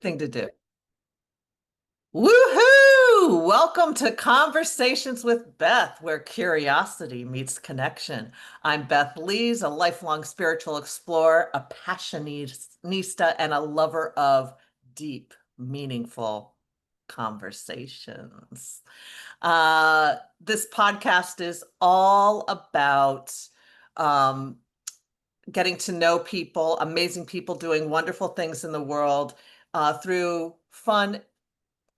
Thing to do. Woohoo! Welcome to Conversations with Beth, where curiosity meets connection. I'm Beth Lees, a lifelong spiritual explorer, a passionista, and a lover of deep, meaningful conversations. This podcast is all about um, getting to know people, amazing people doing wonderful things in the world through fun,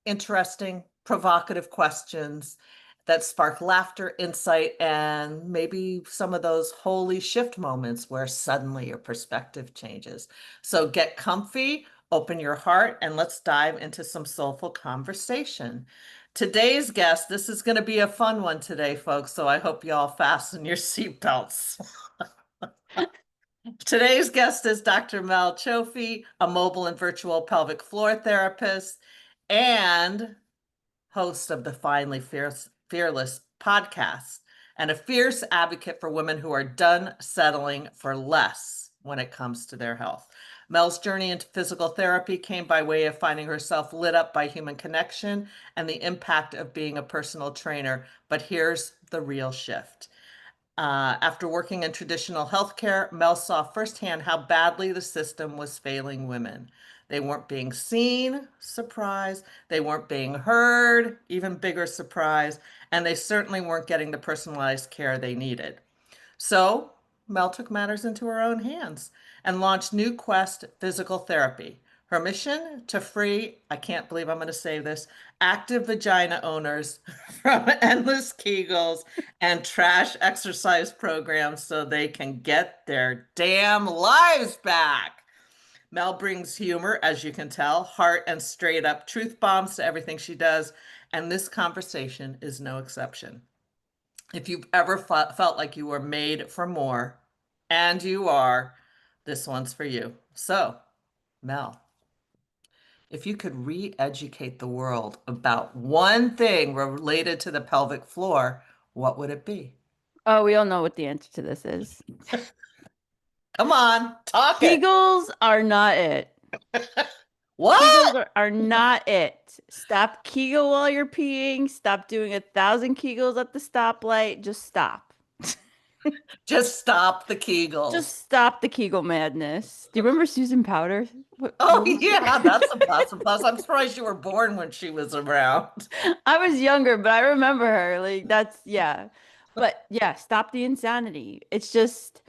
interesting, provocative questions that spark laughter, insight, and maybe some of those holy shift moments where suddenly your perspective changes. So get comfy, open your heart, and let's dive into some soulful conversation. Today's guest, this is going to be a fun one today, folks. So I hope you all fasten your seatbelts. Today's guest is Dr. Mel Cioffi, a mobile and virtual pelvic floor therapist and host of the Finally Fearless podcast, and a fierce advocate for women who are done settling for less when it comes to their health. Mel's journey into physical therapy came by way of finding herself lit up by human connection and the impact of being a personal trainer. But here's the real shift. After working in traditional healthcare, Mel saw firsthand how badly the system was failing women. They weren't being seen, surprise. They weren't being heard, even bigger surprise. And they certainly weren't getting the personalized care they needed. So Mel took matters into her own hands and launched New Quest Physical Therapy. Her mission to free, I can't believe I'm going to say this, active vagina owners from endless kegels and trash exercise programs so they can get their damn lives back. Mel brings humor, as you can tell, heart, and straight up truth bombs to everything she does. And this conversation is no exception. If you've ever felt like you were made for more, and you are, this one's for you. So, Mel, if you could re-educate the world about one thing related to the pelvic floor, what would it be? Oh, we all know what the answer to this is. Come on, talk it. Kegels are not it. Kegels What? are not it. Stop Kegel while you're peeing. Stop doing 1,000 Kegels at the stoplight. Just stop. Just stop the Kegels. Just stop the Kegel madness. Do you remember Susan Powder? Oh, yeah, that's a plus. A plus. I'm surprised you were born when she was around. I was younger, but I remember her. Like that's yeah. But yeah, stop the insanity. It's just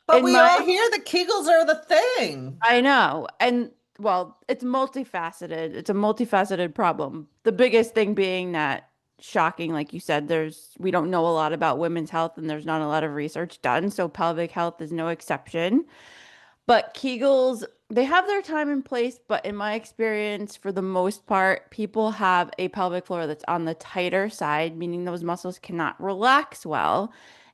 But in we my all hear the Kegels are the thing. I know. And well, it's multifaceted. It's a multifaceted problem. The biggest thing being that shocking, like you said, we don't know a lot about women's health and there's not a lot of research done. So pelvic health is no exception. But Kegels, they have their time and place, but in my experience, for the most part, people have a pelvic floor that's on the tighter side, meaning those muscles cannot relax well.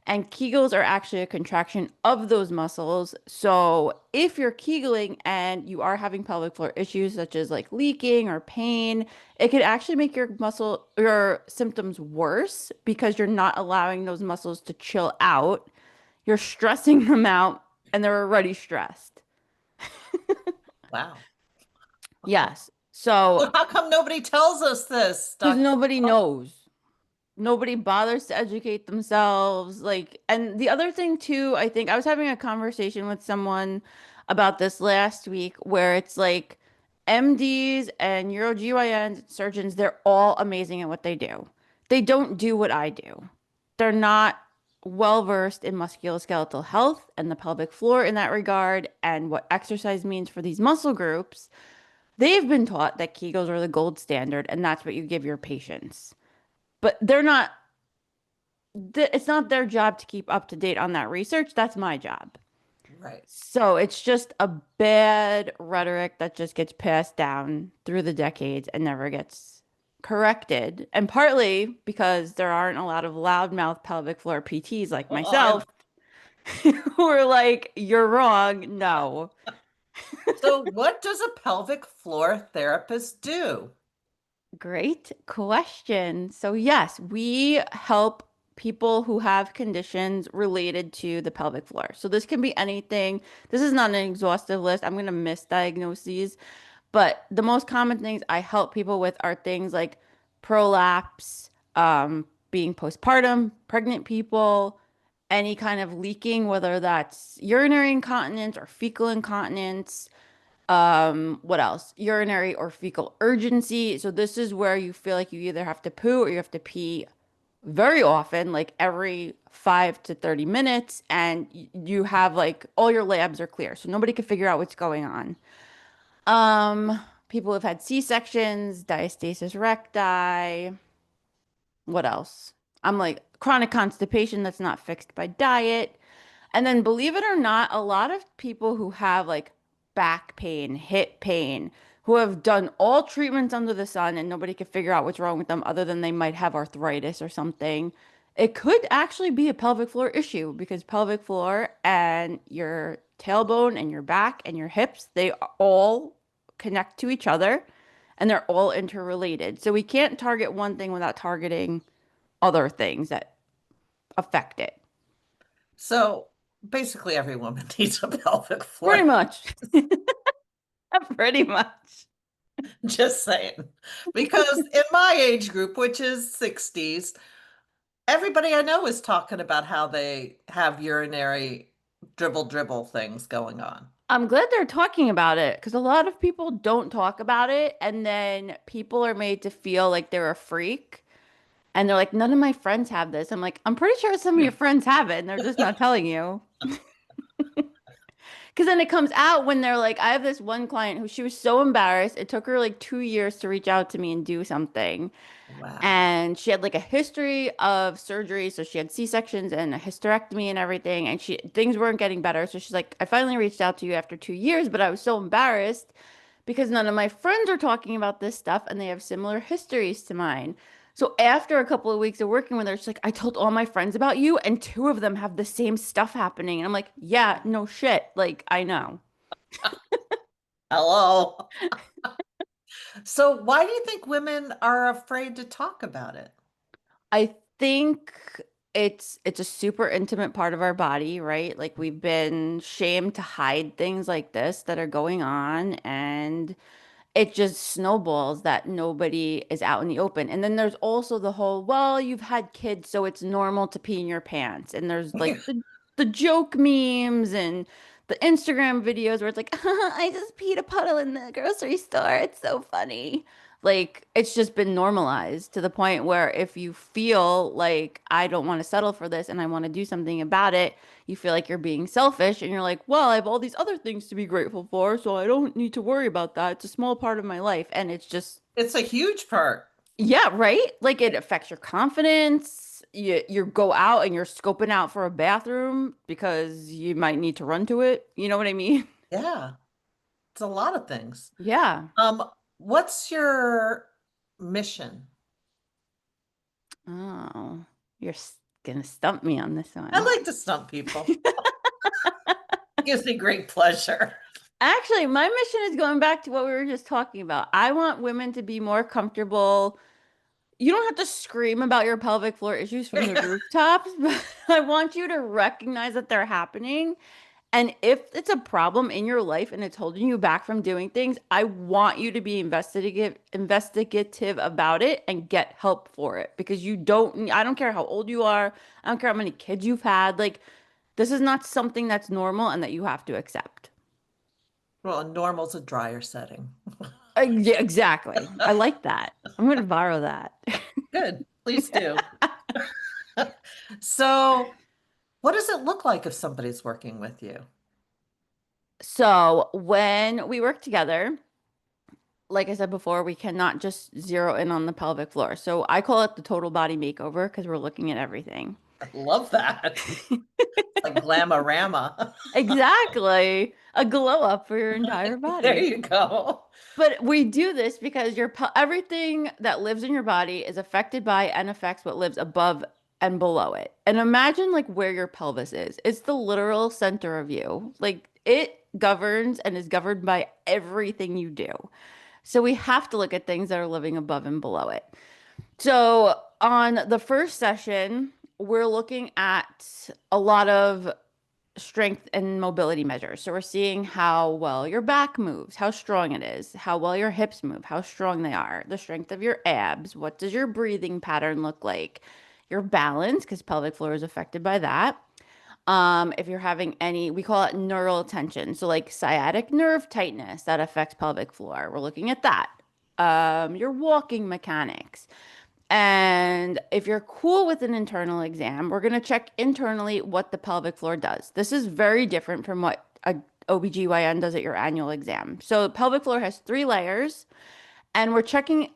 And Kegels are actually a contraction of those muscles. So if you're Kegling and you are having pelvic floor issues such as like leaking or pain, it could actually make your symptoms worse because you're not allowing those muscles to chill out. You're stressing them out and they're already stressed. Wow. Yes. So, Well, how come nobody tells us this, because Dr. nobody knows. Nobody bothers to educate themselves. Like, and the other thing too, I think I was having a conversation with someone about this last week where it's like MDs and UroGYNs, surgeons, they're all amazing at what they do. They don't do what I do. They're not well versed in musculoskeletal health and the pelvic floor in that regard and what exercise means for these muscle groups. They've been taught that Kegels are the gold standard and that's what you give your patients. But they're not, it's not their job to keep up to date on that research. That's my job. Right. So it's just a bad rhetoric that just gets passed down through the decades and never gets corrected. And partly because there aren't a lot of loudmouth pelvic floor PTs like Oh, I, myself who are like, you're wrong. No. so what does a pelvic floor therapist do? Great question. So, yes, we help people who have conditions related to the pelvic floor. So, this can be anything. This is not an exhaustive list. I'm going to miss diagnoses, But the most common things I help people with are things like prolapse, being postpartum, pregnant people, any kind of leaking, whether that's urinary incontinence or fecal incontinence. What else? Urinary or fecal urgency. So this is where you feel like you either have to poo or you have to pee very often, like every 5 to 30 minutes, and you have like all your labs are clear, so nobody can figure out what's going on. People have had C-sections, diastasis recti. What else? I'm like chronic constipation that's not fixed by diet. And then believe it or not, a lot of people who have like back pain, hip pain, who have done all treatments under the sun and nobody can figure out what's wrong with them other than they might have arthritis or something. It could actually be a pelvic floor issue because pelvic floor and your tailbone and your back and your hips, they all connect to each other and they're all interrelated. So we can't target one thing without targeting other things that affect it. So basically, every woman needs a pelvic Pretty floor. much. Pretty much. Just saying. Because in my age group, which is 60s, everybody I know is talking about how they have urinary dribble things going on. I'm glad they're talking about it because a lot of people don't talk about it. And then people are made to feel like they're a freak. And they're like, none of my friends have this. I'm like, I'm pretty sure some of your friends have it and they're just not telling you. Because then it comes out when they're like, I have this one client who she was so embarrassed. It took her like 2 years to reach out to me and do something. Wow. And she had like a history of surgery, so she had C-sections and a hysterectomy and everything, and she things weren't getting better, so she's like, I finally reached out to you after 2 years, but I was so embarrassed because none of my friends are talking about this stuff and they have similar histories to mine. So after a couple of weeks of working with her, she's like, I told all my friends about you and two of them have the same stuff happening, and I'm like, yeah, no shit, like I know. Hello. So why do you think women are afraid to talk about it? I think it's a super intimate part of our body, right? Like we've been shamed to hide things like this that are going on, and it just snowballs that nobody is out in the open. And then there's also the whole, well, you've had kids, so it's normal to pee in your pants. And there's like the joke memes and the Instagram videos where it's like, I just peed a puddle in the grocery store. It's so funny. Like it's just been normalized to the point where if you feel like I don't want to settle for this and I want to do something about it, you feel like you're being selfish and you're like, well, I have all these other things to be grateful for, so I don't need to worry about that. It's a small part of my life. And it's just, It's a huge part. yeah, right? Like it affects your confidence. You go out and you're scoping out for a bathroom because you might need to run to it. You know what I mean? Yeah, it's a lot of things. Yeah. Um, what's your mission? Oh, you're gonna stump me on this I one. like to stump people. Gives me great pleasure. Actually, my mission is going back to what we were just talking about. I want women to be more comfortable. You don't have to scream about your pelvic floor issues from the rooftops, but I want you to recognize that they're happening. And if it's a problem in your life and it's holding you back from doing things, I want you to be investigative about it and get help for it because I don't care how old you are. I don't care how many kids you've had. Like, this is not something that's normal and that you have to accept. Well, normal's a drier setting. Yeah, exactly. I like that. I'm going to borrow that. Good. Please do. So, what does it look like if somebody's working with you? So, when we work together, like I said before, we cannot just zero in on the pelvic floor. So, I call it the total body makeover because we're looking at everything. I love that. It's like glamorama. Exactly. A glow up for your entire There body. you go. But we do this because everything that lives in your body is affected by and affects what lives above and below it. And imagine like where your pelvis is. It's the literal center of you. Like it governs and is governed by everything you do. So we have to look at things that are living above and below it. So on the first session, we're looking at a lot of strength and mobility measures. So we're seeing how well your back moves, how strong it is, how well your hips move, how strong they are, the strength of your abs, what does your breathing pattern look like, your balance, because pelvic floor is affected by that. If you're having any, we call it neural tension. So like sciatic nerve tightness that affects pelvic floor. We're looking at that. Your walking mechanics. And if you're cool with an internal exam, we're going to check internally what the pelvic floor does. This is very different from what a OBGYN does at your annual exam. So pelvic floor has 3 layers, and we're checking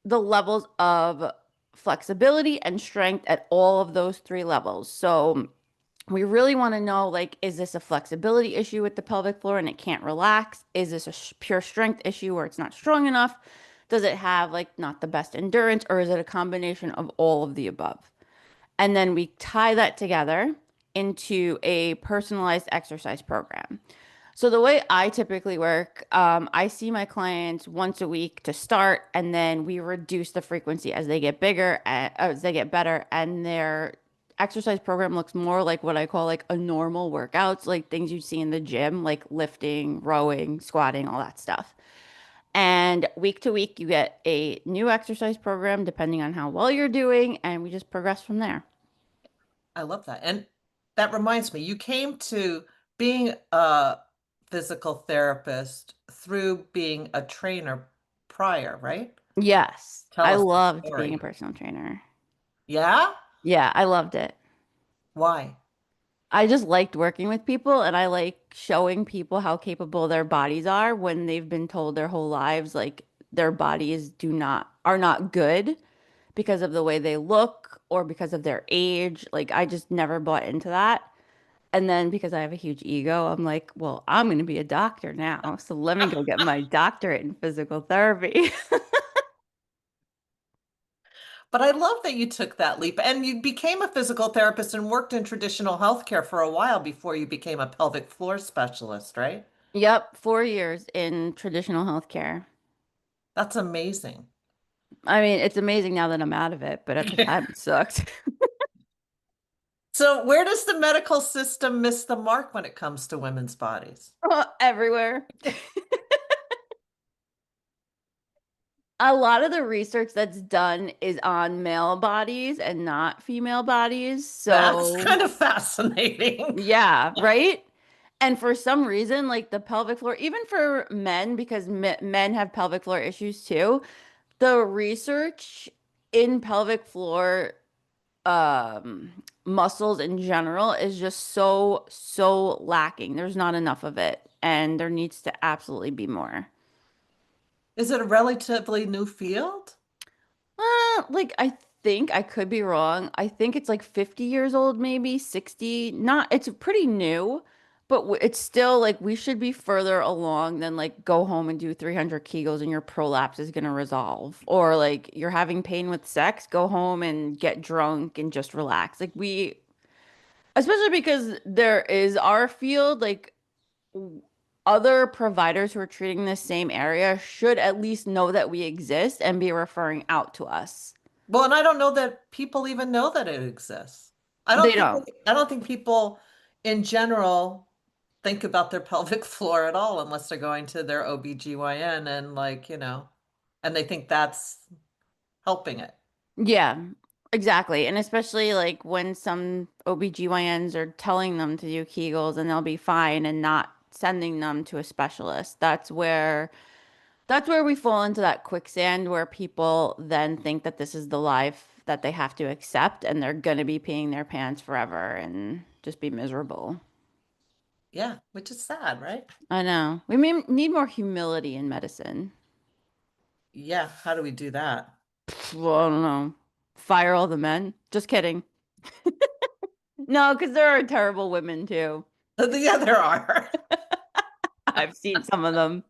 the levels of flexibility and strength at all of those 3 levels. So we really want to know, like, is this a flexibility issue with the pelvic floor and it can't relax? Is this a pure strength issue where it's not strong enough? Does it have like not the best endurance, or is it a combination of all of the above? And then we tie that together into a personalized exercise program. So the way I typically work, I see my clients once a week to start, and then we reduce the frequency as they get bigger, as they get better, and their exercise program looks more like what I call like a normal workouts, like things you see in the gym, like lifting, rowing, squatting, all that stuff. And week to week, you get a new exercise program depending on how well you're doing, and we just progress from there. I love that. And that reminds me, you came to being a physical therapist through being a trainer prior, right? Yes, Tell I us the loved being a story. personal trainer. Yeah? Yeah, I loved it. Why? I just liked working with people, and I like showing people how capable their bodies are when they've been told their whole lives like their bodies do not are not good because of the way they look or because of their age. Like I just never bought into that. And then because I have a huge ego, I'm like, well, I'm going to be a doctor now. So let me go get my doctorate in physical therapy. But I love that you took that leap and you became a physical therapist and worked in traditional healthcare for a while before you became a pelvic floor specialist, right? Yep, 4 years in traditional healthcare. That's amazing. I mean, it's amazing now that I'm out of it, but at the time it sucked. So, where does the medical system miss the mark when it comes to women's bodies? Everywhere. A lot of the research that's done is on male bodies and not female bodies. That's So, kind of fascinating. yeah, right? And for some reason, like the pelvic floor, even for men, because men have pelvic floor issues too, the research in pelvic floor um muscles in general is just so lacking. There's not enough of it, and there needs to absolutely be more. Is it a relatively new field? Like I think I could be wrong. I think it's like 50 years old, maybe 60. Not, it's pretty new, but it's still like we should be further along than like go home and do 300 kegels and your prolapse is going to resolve. Or like you're having pain with sex, go home and get drunk and just relax. Like we, especially because there is our field, like other providers who are treating this same area should at least know that we exist and be referring out to us. Well, and I don't know that people even know that it exists. They don't. I don't think people in general think about their pelvic floor at all unless they're going to their OBGYN and like, and they think that's helping it. Yeah, exactly. And especially like when some OBGYNs are telling them to do Kegels and they'll be fine and not sending them to a specialist. That's where we fall into that quicksand where people then think that this is the life that they have to accept and they're gonna be peeing their pants forever and just be miserable. Yeah, which is sad, right? I know. We may need more humility in medicine. Yeah, how do we do that? Well, I don't know. Fire all the men. Just kidding. No, because there are terrible women too. Yeah, there are. I've seen some of them.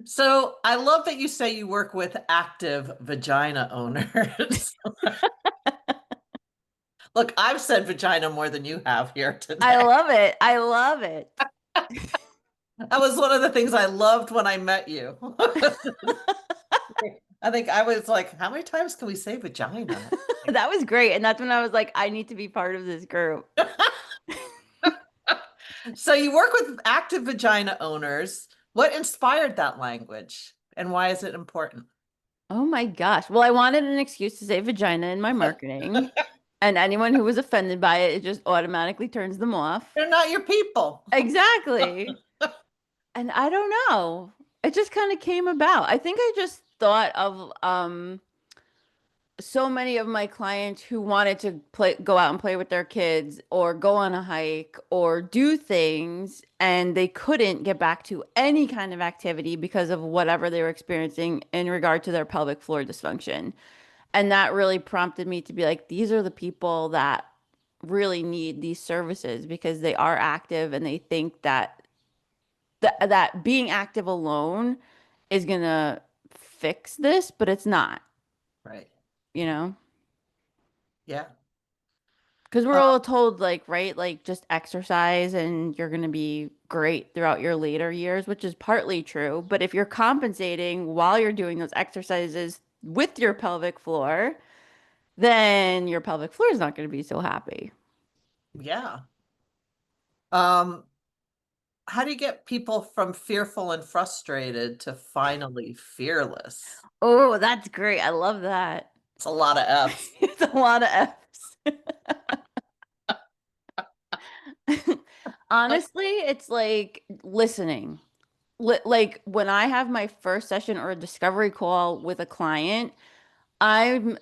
So I love that you say you work with active vagina owners. Look, I've said vagina more than you have here I today. love it. I love it. That was one of the things I loved when I met you. I think I was like, how many times can we say vagina? Like, That was great. And that's when I was like, I need to be part of this group. so you work with active vagina owners. What inspired that language and why is it important? Oh my gosh. Well, I wanted an excuse to say vagina in my marketing. And anyone who was offended by it, it just automatically turns them off. They're not your people. Exactly. And I don't know. It just kind of came about. I think I just thought of so many of my clients who wanted to go out and play with their kids or go on a hike or do things, and they couldn't get back to any kind of activity because of whatever they were experiencing in regard to their pelvic floor dysfunction. And that really prompted me to be like, these are the people that really need these services because they are active and they think that that being active alone is gonna fix this, but it's not, Right. you know? Yeah. Because we're Uh, all told, like, right, like just exercise and you're going to be great throughout your later years, which is partly true. But if you're compensating while you're doing those exercises with your pelvic floor, then your pelvic floor is not going to be so happy. yeah. Um, how do you get people from fearful and frustrated to finally fearless? Oh, that's great. I love that. It's a lot of F's. It's a lot of F's. Honestly, it's like listening. Like when I have my first session or a discovery call with a client, I'm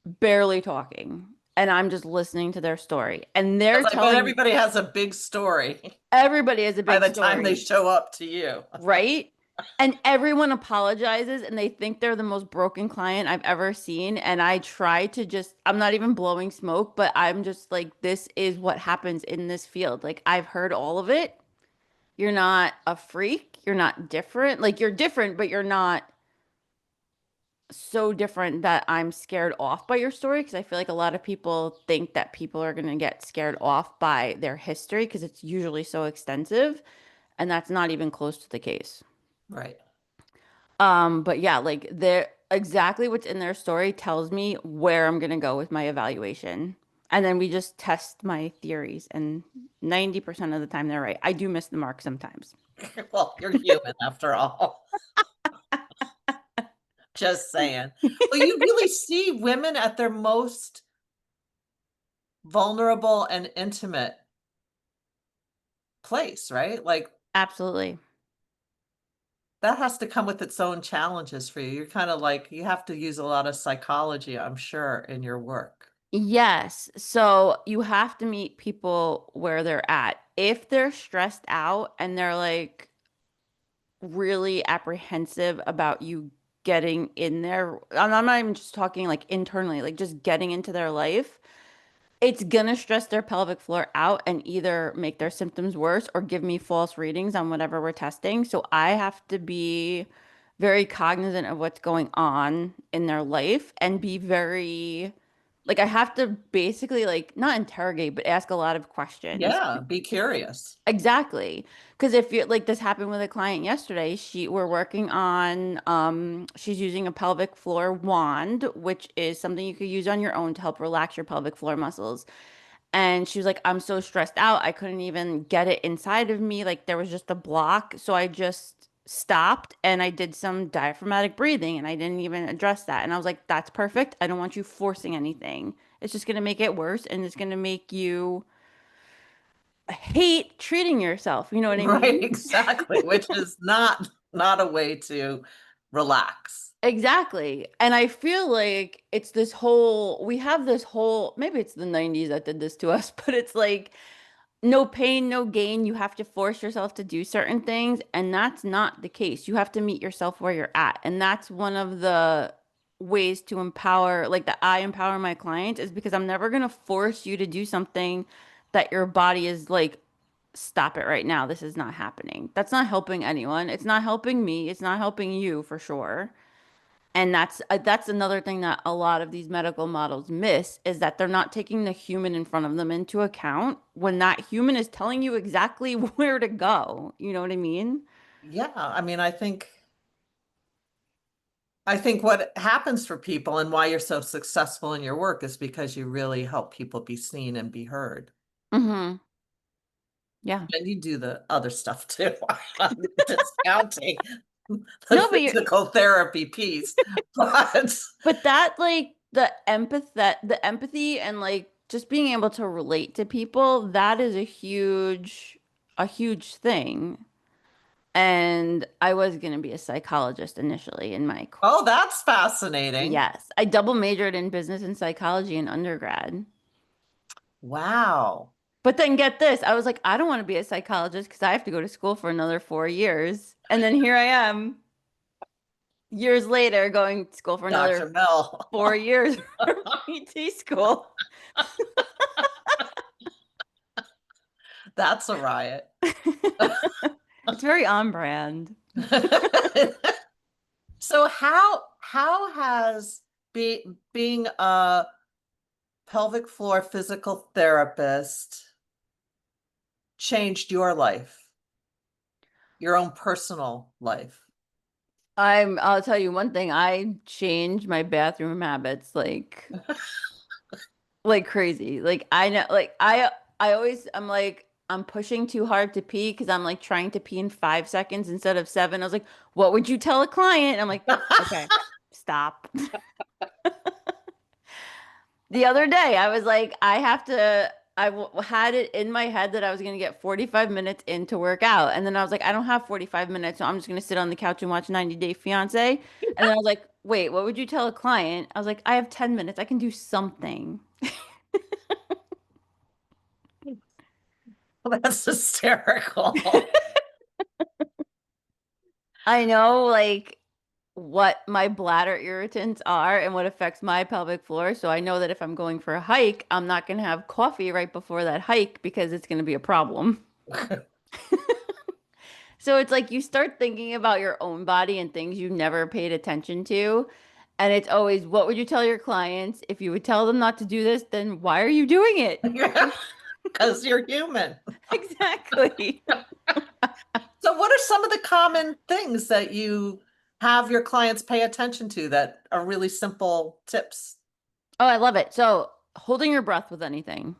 barely talking and I'm just listening to their story. And they're Because I bet telling everybody has a big story everybody has a by big the time they story, show up to you. right? And everyone apologizes and they think they're the most broken client I've ever seen. And I try to just, I'm not even blowing smoke, but I'm just like, this is what happens in this field. Like, I've heard all of it. You're not a freak. You're not different. Like, you're different, but you're not so different that I'm scared off by your story because I feel like a lot of people think that people are going to get scared off by their history because it's usually so extensive, and that's not even close to the case. Right. But yeah, like they're exactly what's in their story tells me where I'm going to go with my evaluation. And then we just test my theories, and 90% of the time they're right. I do miss the mark sometimes. Well, you're human after all. Just saying. Well, you really see women at their most vulnerable and intimate place, right? Like Absolutely. that has to come with its own challenges for you. You're kind of like, you have to use a lot of psychology, I'm sure, in your work. Yes. So you have to meet people where they're at. If they're stressed out and they're like really apprehensive about you getting in there, and I'm not even just talking like internally, like just getting into their life, it's gonna stress their pelvic floor out and either make their symptoms worse or give me false readings on whatever we're testing. So I have to be very cognizant of what's going on in their life and be very like I have to basically like not interrogate, but ask a lot of questions. Yeah, be curious. Exactly. Because if you like this happened with a client yesterday, we're working on she's using a pelvic floor wand, which is something you could use on your own to help relax your pelvic floor muscles. And she was like, I'm so stressed out. I couldn't even get it inside of me. Like there was just a block. So I just stopped and I did some diaphragmatic breathing and I didn't even address that. And I was like, that's perfect. I don't want you forcing anything. It's just going to make it worse and it's going to make you hate treating yourself. You know what I Right, mean? exactly, which is not a way to relax. Exactly. And I feel like it's this whole, we have this whole, maybe it's the 90s that did this to us, but it's like, no pain, no gain. You have to force yourself to do certain things. And that's not the case. You have to meet yourself where you're at. And that's one of the ways to empower, like that I empower my clients is because I'm never going to force you to do something that your body is like, stop it right now. This is not happening. That's not helping anyone. It's not helping me. It's not helping you for sure. And that's another thing that a lot of these medical models miss is that they're not taking the human in front of them into account when that human is telling you exactly where to go. You know what I mean? Yeah, I mean, I think I think what happens for people and why you're so successful in your work is because you really help people be seen and be heard. Hmm. Yeah. And you do the other stuff too. I'm discounting the No, but you're physical therapy piece, but but that like the empathy and like just being able to relate to people, that is a huge thing. And I was going to be a psychologist initially in my oh, that's fascinating. yes, I double majored in business and psychology in undergrad. Wow. But then get this, I was like, I don't want to be a psychologist because I have to go to school for another 4 years. And then here I am, years later, going to school for Dr. another Mel. 4 years for PT school. That's a riot. It's very on brand. So how has being a pelvic floor physical therapist changed your life, your own personal life? I'll tell you one thing, I changed my bathroom habits like crazy. Like I know like I always I'm like I'm pushing too hard to pee because I'm like trying to pee in 5 seconds instead of seven. I was like, what would you tell a client? I'm like, okay, stop. The other day, I was like, had it in my head that I was going to get 45 minutes in to work out. And then I was like, I don't have 45 minutes, so I'm just going to sit on the couch and watch 90 Day Fiancé. And then I was like, wait, what would you tell a client? I was like, I have 10 minutes. I can do something. That's hysterical. I know, like, what my bladder irritants are and what affects my pelvic floor. So I know that if I'm going for a hike, I'm not going to have coffee right before that hike because it's going to be a problem. So it's like you start thinking about your own body and things you never paid attention to. And it's always, what would you tell your clients? If you would tell them not to do this, then why are you doing it? Because you're human. Exactly. So what are some of the common things that you have your clients pay attention to that are really simple tips? Oh, I love it. So holding your breath with anything,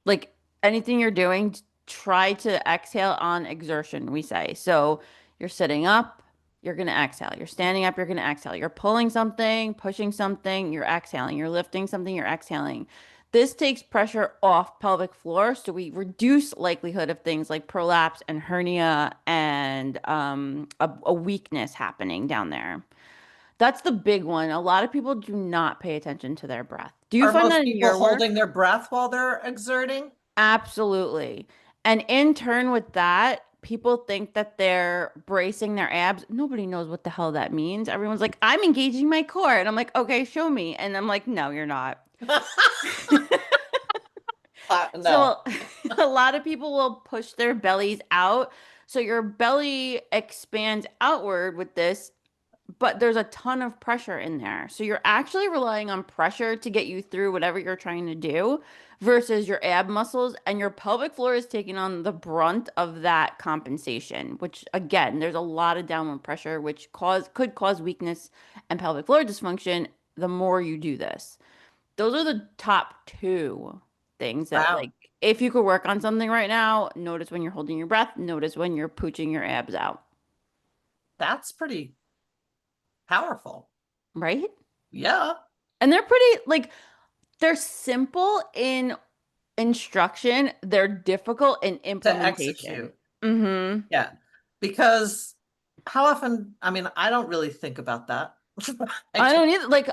like anything you're doing, try to exhale on exertion, we say. So you're sitting up, you're going to exhale. You're standing up, you're going to exhale. You're pulling something, pushing something, you're exhaling. You're lifting something, you're exhaling. This takes pressure off pelvic floor, so we reduce likelihood of things like prolapse and hernia and a weakness happening down there. That's the big one. A lot of people do not pay attention to their breath. Do you Are find most that in people your work? holding their breath while they're exerting? Absolutely. And in turn with that, people think that they're bracing their abs. Nobody knows what the hell that means. Everyone's like, I'm engaging my core. And I'm like, okay, show me. And I'm like, no, you're not. No. So a lot of people will push their bellies out. So your belly expands outward with this, but there's a ton of pressure in there. So you're actually relying on pressure to get you through whatever you're trying to do versus your ab muscles, and your pelvic floor is taking on the brunt of that compensation, which again, there's a lot of downward pressure which could cause weakness and pelvic floor dysfunction the more you do this. Those are the top two things that Wow. like if you could work on something right now, notice when you're holding your breath, notice when you're pooching your abs out, That's pretty powerful. right? Yeah. And they're pretty like they're simple in instruction, they're difficult in To implementation. execute. Hmm. Yeah. Because how often, I mean, I don't really think about that. I I just, don't either. Like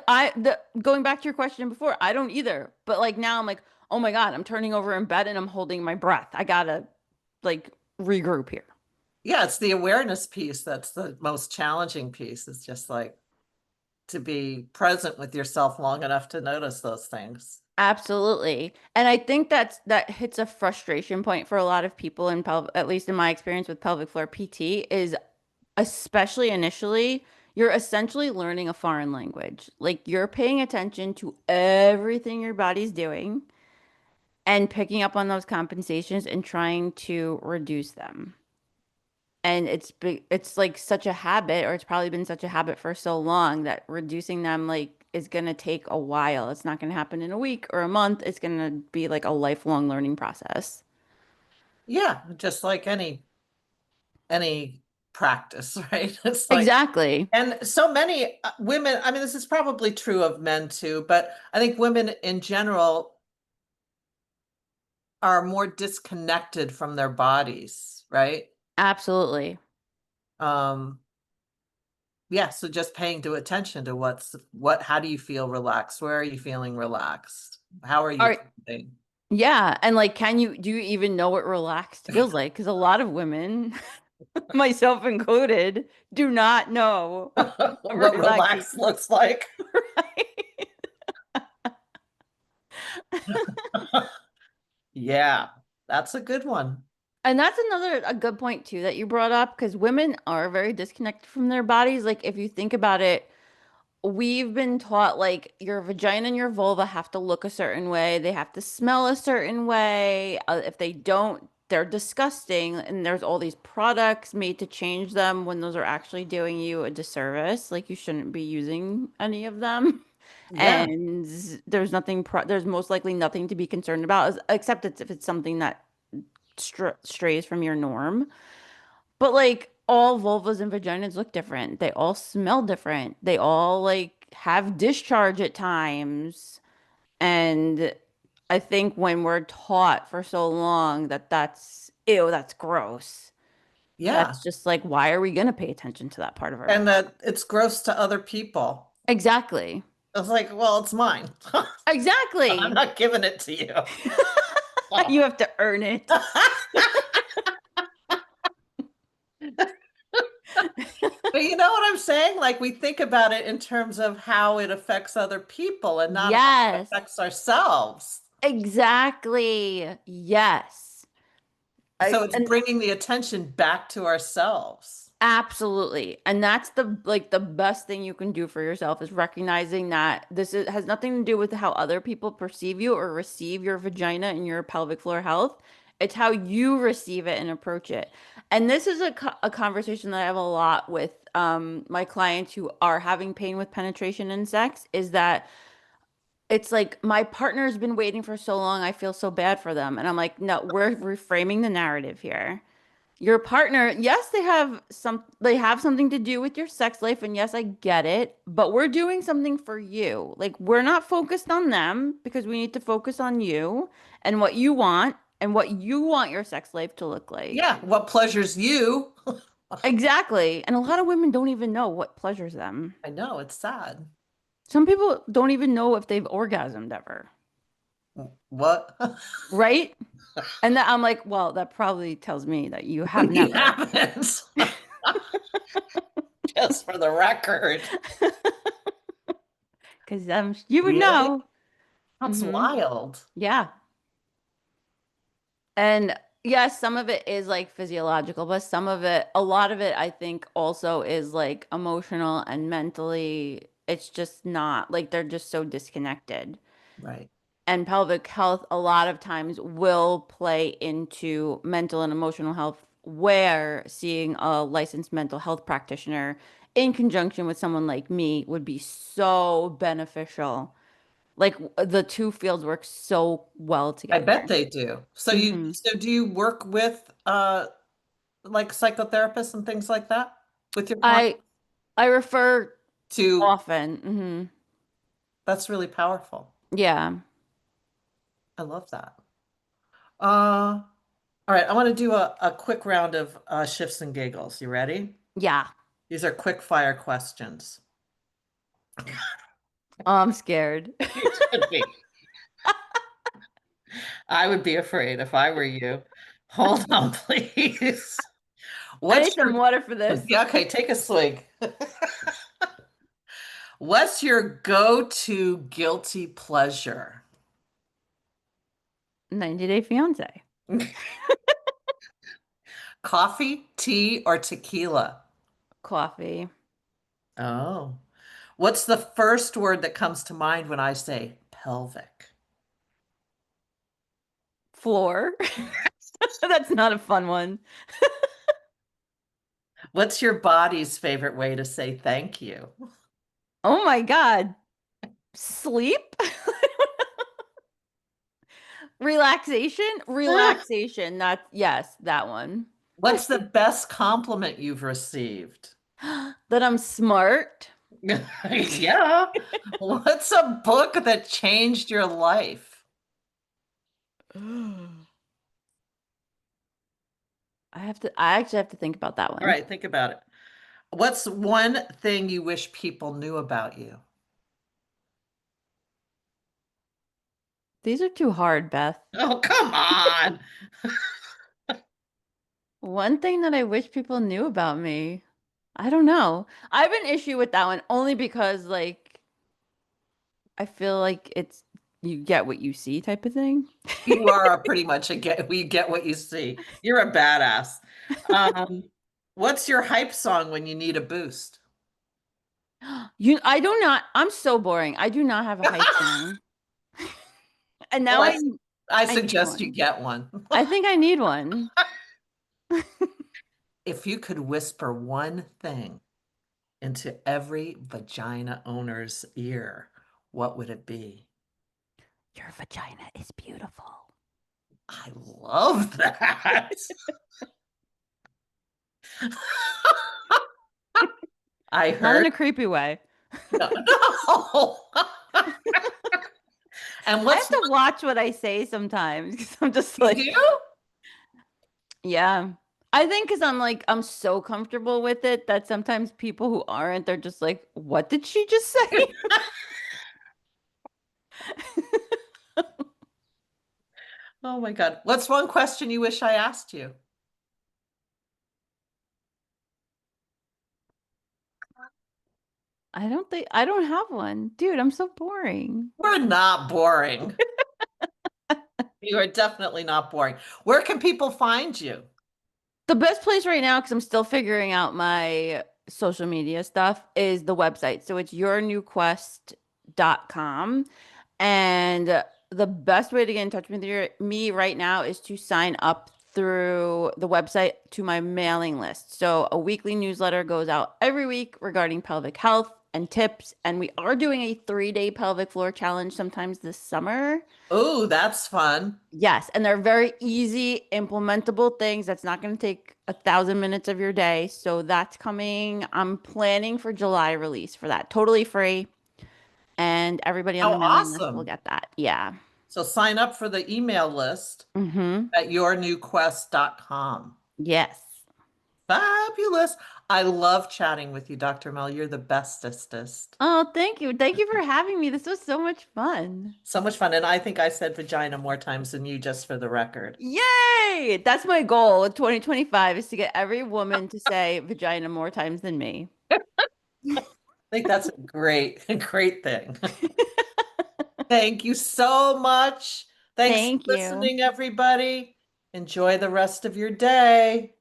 going back to your question before, I don't either. But like now I'm like, oh my God, I'm turning over in bed and I'm holding my breath. I gotta like regroup here. yeah, it's the awareness piece that's the most challenging piece. It's just like to be present with yourself long enough to notice those things. Absolutely. And I think that hits a frustration point for a lot of people in at least in my experience with pelvic floor PT is especially initially, you're essentially learning a foreign language. Like you're paying attention to everything your body's doing and picking up on those compensations and trying to reduce them. And it's like such a habit, or it's probably been such a habit for so long that reducing them like is gonna take a while. It's not gonna happen in a week or a month. It's gonna be like a lifelong learning process. Yeah, just like any practice, right? It's like, Exactly. and so many women, I mean, this is probably true of men too, but I think women in general are more disconnected from their bodies, right? Absolutely. Um, yeah, so just paying to attention to how do you feel relaxed? Where are you feeling relaxed? How are you All right. breathing? Yeah. And like, do you even know what relaxed feels like? Because a lot of women, myself included, do not know what What relaxation, relaxed looks like. right? Yeah, that's a good one. And that's a good point too that you brought up because women are very disconnected from their bodies. Like if you think about it, we've been taught like your vagina and your vulva have to look a certain way, they have to smell a certain way. If they don't, they're disgusting. And there's all these products made to change them when those are actually doing you a disservice. Like you shouldn't be using any of them. Yeah, And there's most likely nothing to be concerned about, except if it's something that strays from your norm. But like all vulvas and vaginas look different. They all smell different. They all like have discharge at times. And I think when we're taught for so long that that's ew, that's gross. yeah. That's just like, why are we going to pay attention to that part of our And body? that it's gross to other people. Exactly. It's like, well, it's mine. I'm Exactly. not giving it to you. You Oh. have to earn it. But you know what I'm saying? Like we think about it in terms of how it affects other people and not how it Yes, affects ourselves. exactly. Yes. So it's And bringing the attention back to ourselves. absolutely. And that's the best thing you can do for yourself is recognizing that has nothing to do with how other people perceive you or receive your vagina and your pelvic floor health. It's how you receive it and approach it. And this is a conversation that I have a lot with my clients who are having pain with penetration and sex, is that it's like my partner's been waiting for so long, I feel so bad for them. And I'm like, no, we're reframing the narrative here. Your partner, yes, they have something to do with your sex life, and yes, I get it, but we're doing something for you. Like we're not focused on them because we need to focus on you and what you want your sex life to look like. Yeah, what pleasures you? Exactly. And a lot of women don't even know what pleasures them. I know, it's sad. Some people don't even know if they've orgasmed ever, What? right? And that I'm like, well, that probably tells me that you have You never. haven't. Just for the record. Because you would Really? know. That's Hmm. wild. Yeah. And yes, some of it is like physiological, but a lot of it, I think also is like emotional and mentally. It's just not like they're just so disconnected. Right. And pelvic health, a lot of times, will play into mental and emotional health, where seeing a licensed mental health practitioner in conjunction with someone like me would be so beneficial. Like the two fields work so well I bet together. they do. So Hmm. do you work with like psychotherapists and things like that with your clients I I refer to often. Hmm. that's really powerful. Yeah. I love that. All right, I want to do a quick round of shifts and giggles. You ready? Yeah. These are quick fire questions. Oh, I'm scared. You should be. I would be afraid if I were you. Hold on, please. I What's need some your water for this. Yeah, okay, take a swig. What's your go-to guilty pleasure? 90 Day Fiance. Coffee, tea, or tequila? Coffee. Oh. What's the first word that comes to mind when I say pelvic? Floor. That's not a fun one. What's your body's favorite way to say thank you? Oh my God. Sleep? Relaxation? Relaxation. That's yes, that one. What's the best compliment you've received? That I'm smart. Yeah. What's a book that changed your life? I actually have to think about that All one. right, think about it. What's one thing you wish people knew about you? These are too hard, Beth. Oh, come on. One thing that I wish people knew about me. I don't know. I have an issue with that one only because like I feel like it's you get what you see type of thing. You are pretty much we get what you see. You're a badass. Um, what's your hype song when you need a boost? I do not I'm so boring. I do not have a hype song. And Well, now I I need suggest you one. get one. I think I need one. If you could whisper one thing into every vagina owner's ear, what would it be? Your vagina is beautiful. I love that. I Not in heard a creepy way. no, no. And I what's have to watch what I say sometimes because I'm just you like, do? yeah. I think because I'm like, I'm so comfortable with it that sometimes people who aren't, they're just like, what did she just say? Oh my God. What's one question you wish I asked you? I don't have one. Dude, I'm so boring. We're not boring. You are definitely not boring. Where can people find you? The best place right now, because I'm still figuring out my social media stuff, is the website. So it's yournewquest.com. And the best way to get in touch with me right now is to sign up through the website to my mailing list. So a weekly newsletter goes out every week regarding pelvic health and tips. And we are doing a 3-day pelvic floor challenge sometimes this summer. Oh, that's fun. Yes, and they're very easy, implementable things. That's not going to take 1,000 minutes of your day. So that's coming. I'm planning for July release for that. Totally free. And everybody on How the mailing list will awesome. get that. Yeah. So sign up for the email list Mm-hmm. at yournewquest.com. Yes. Fabulous. I love chatting with you, Dr. Mel. You're the bestestest. Oh, thank you. Thank you for having me. This was so much fun. So much fun. And I think I said vagina more times than you, just for the record. Yay! That's my goal in 2025 is to get every woman to say vagina more times than me. I think that's a great, great thing. Thank you so much. Thanks for Thank you. listening, everybody. Enjoy the rest of your day.